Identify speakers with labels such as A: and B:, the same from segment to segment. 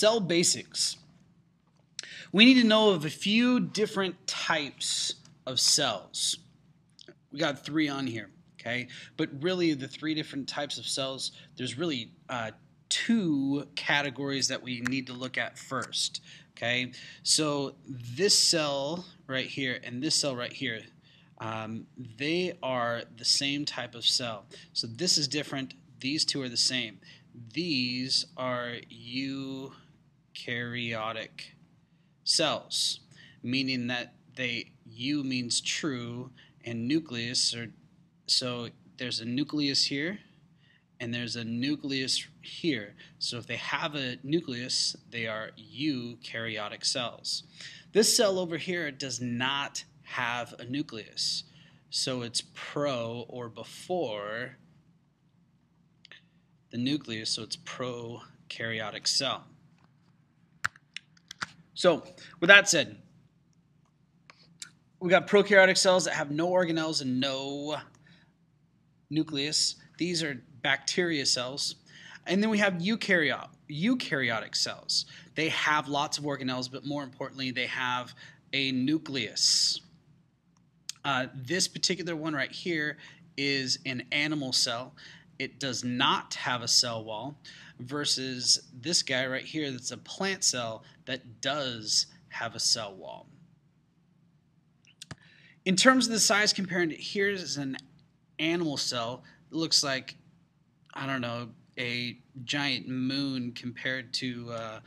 A: Cell basics. We need to know of a few different types of cells. We got 3 on here, okay? But really the 3 different types of cells, there's really 2 categories that we need to look at first, okay? So this cell right here and this cell right here, they are the same type of cell. So this is different. These 2 are the same. These are eukaryotic cells, meaning that U means true and nucleus, so there's a nucleus here and there's a nucleus here. So if they have a nucleus, they are eukaryotic cells. This cell over here does not have a nucleus, so it's pro or before the nucleus, so it's prokaryotic cell. So with that said, we got prokaryotic cells that have no organelles and no nucleus. These are bacteria cells. And then we have eukaryotic cells. They have lots of organelles, but more importantly, they have a nucleus. This particular one right here is an animal cell. It does not have a cell wall, versus this guy right here that's a plant cell that does have a cell wall. In terms of the size compared, here's an animal cell. It looks like, I don't know, a giant moon compared to a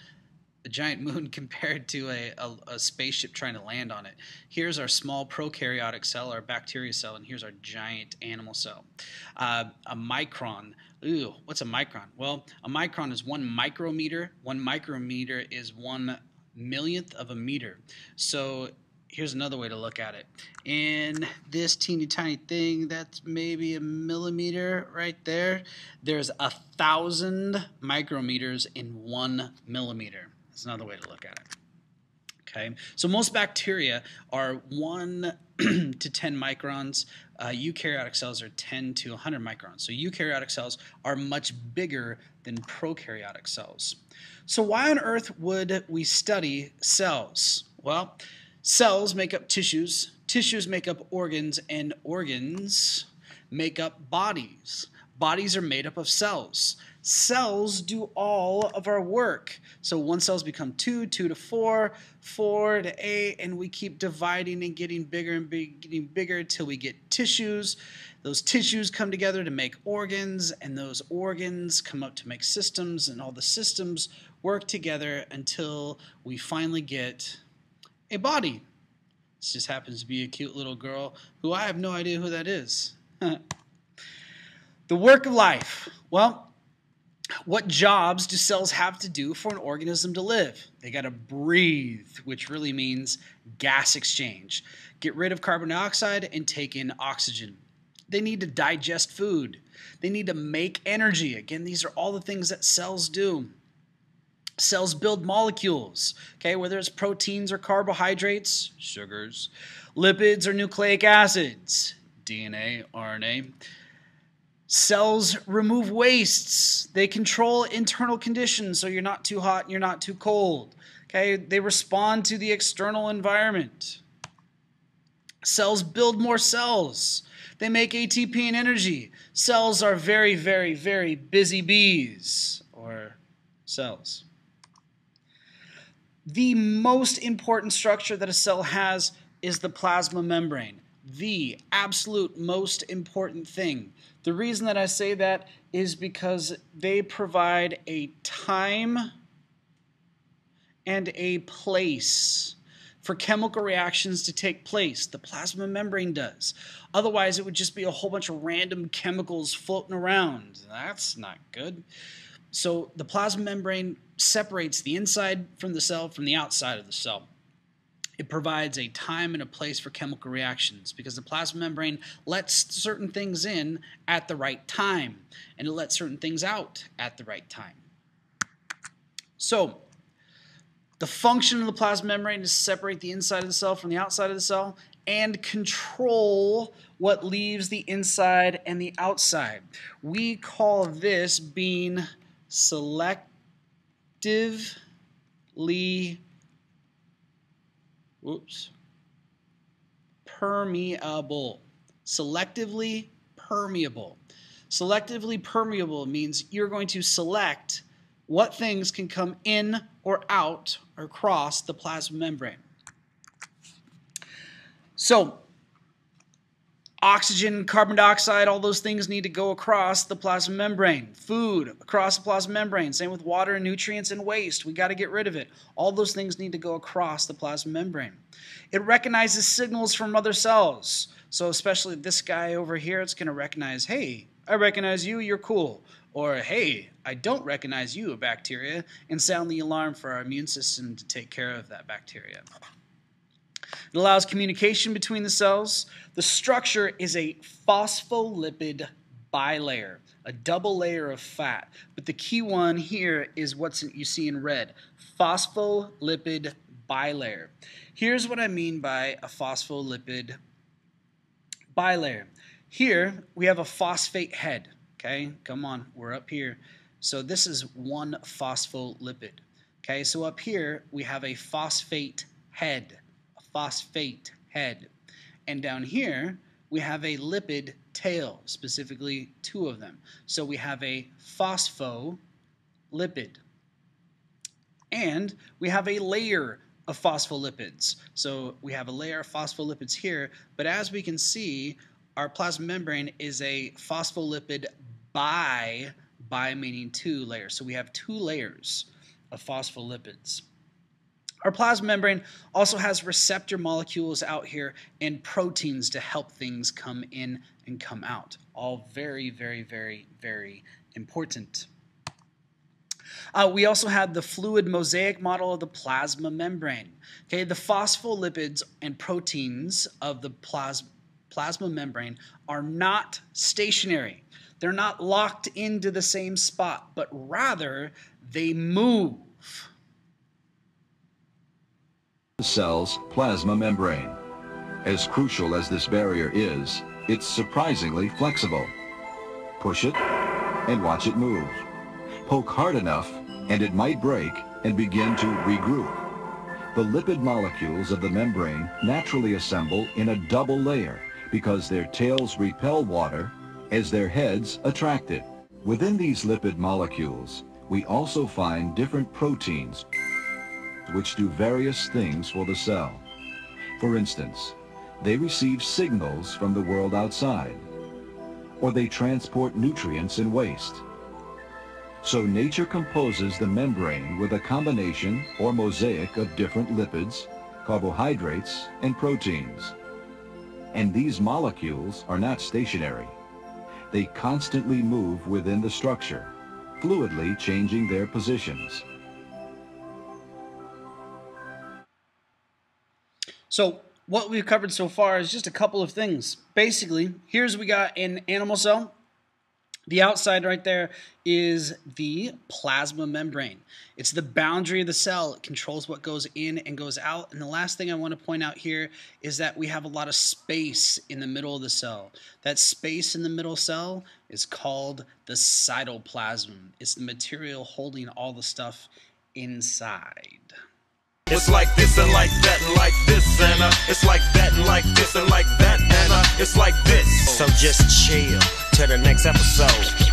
A: spaceship trying to land on it. Here's our small prokaryotic cell, our bacteria cell, and here's our giant animal cell. A micron. Ooh, what's a micron? Well, a micron is 1 micrometer. 1 micrometer is 1/1,000,000th of a meter. So here's another way to look at it. In this teeny tiny thing, that's maybe a millimeter right there. There's 1,000 micrometers in 1 millimeter. That's another way to look at it. Okay, so most bacteria are 1 to 10 microns. Eukaryotic cells are 10 to 100 microns. So eukaryotic cells are much bigger than prokaryotic cells. So why on earth would we study cells? Well, cells make up tissues, tissues make up organs, and organs make up bodies. Bodies are made up of cells. Cells do all of our work. So 1 cells become 2, 2 to 4, 4 to 8, and we keep dividing and getting bigger and getting bigger until we get tissues. Those tissues come together to make organs, and those organs come up to make systems, and all the systems work together until we finally get a body. This just happens to be a cute little girl who I have no idea who that is. The work of life. Well, what jobs do cells have to do for an organism to live? They got to breathe, which really means gas exchange. Get rid of carbon dioxide and take in oxygen. They need to digest food. They need to make energy. Again, these are all the things that cells do. Cells build molecules, okay, whether it's proteins or carbohydrates, sugars, lipids or nucleic acids, DNA, RNA. Cells remove wastes. They control internal conditions, so you're not too hot and you're not too cold. Okay, they respond to the external environment. Cells build more cells. They make ATP and energy. Cells are very, very, very busy bees, or cells. The most important structure that a cell has is the plasma membrane. The absolute most important thing. The reason that I say that is because they provide a time and a place for chemical reactions to take place. The plasma membrane does. Otherwise, it would just be a whole bunch of random chemicals floating around. That's not good. So the plasma membrane separates the inside from the cell from the outside of the cell. It provides a time and a place for chemical reactions because the plasma membrane lets certain things in at the right time, and it lets certain things out at the right time. So the function of the plasma membrane is to separate the inside of the cell from the outside of the cell and control what leaves the inside and the outside. We call this being selective permeable. Selectively permeable. Selectively permeable means you're going to select what things can come in or out or cross the plasma membrane. So, oxygen, carbon dioxide, all those things need to go across the plasma membrane. Food across the plasma membrane. Same with water and nutrients and waste. We got to get rid of it. All those things need to go across the plasma membrane. It recognizes signals from other cells. So especially this guy over here, it's going to recognize, hey, I recognize you, you're cool. Or, hey, I don't recognize you, bacteria, and sound the alarm for our immune system to take care of that bacteria. It allows communication between the cells. The structure is a phospholipid bilayer, a double layer of fat. But the key one here is what you see in red, phospholipid bilayer. Here's what I mean by a phospholipid bilayer. Here we have a phosphate head. Okay, come on, we're up here. So this is one phospholipid. Okay, so up here we have a phosphate head. And down here we have a lipid tail, specifically two of them. So we have a phospholipid. And we have a layer of phospholipids. So we have a layer of phospholipids here, but as we can see, our plasma membrane is a phospholipid bi meaning two layers. So we have two layers of phospholipids. Our plasma membrane also has receptor molecules out here and proteins to help things come in and come out. All very, very, very, very important. We also have the fluid mosaic model of the plasma membrane. Okay, the phospholipids and proteins of the plasma membrane are not stationary. They're not locked into the same spot, but rather they move.
B: The cell's plasma membrane. As crucial as this barrier is, it's surprisingly flexible. Push it and watch it move. Poke hard enough and it might break and begin to regroup. The lipid molecules of the membrane naturally assemble in a double layer because their tails repel water as their heads attract it. Within these lipid molecules, we also find different proteins which do various things for the cell. For instance, they receive signals from the world outside, or they transport nutrients and waste. So nature composes the membrane with a combination or mosaic of different lipids, carbohydrates, and proteins. And these molecules are not stationary. They constantly move within the structure, fluidly changing their positions.
A: So what we've covered so far is just a couple of things. Basically, here's what we got an animal cell. The outside right there is the plasma membrane. It's the boundary of the cell. It controls what goes in and goes out. And the last thing I want to point out here is that we have a lot of space in the middle of the cell. That space in the middle cell is called the cytoplasm. It's the material holding all the stuff inside.
C: It's like this and like that and like this and it's like that and like this and like that and it's like this. So just chill till the next episode.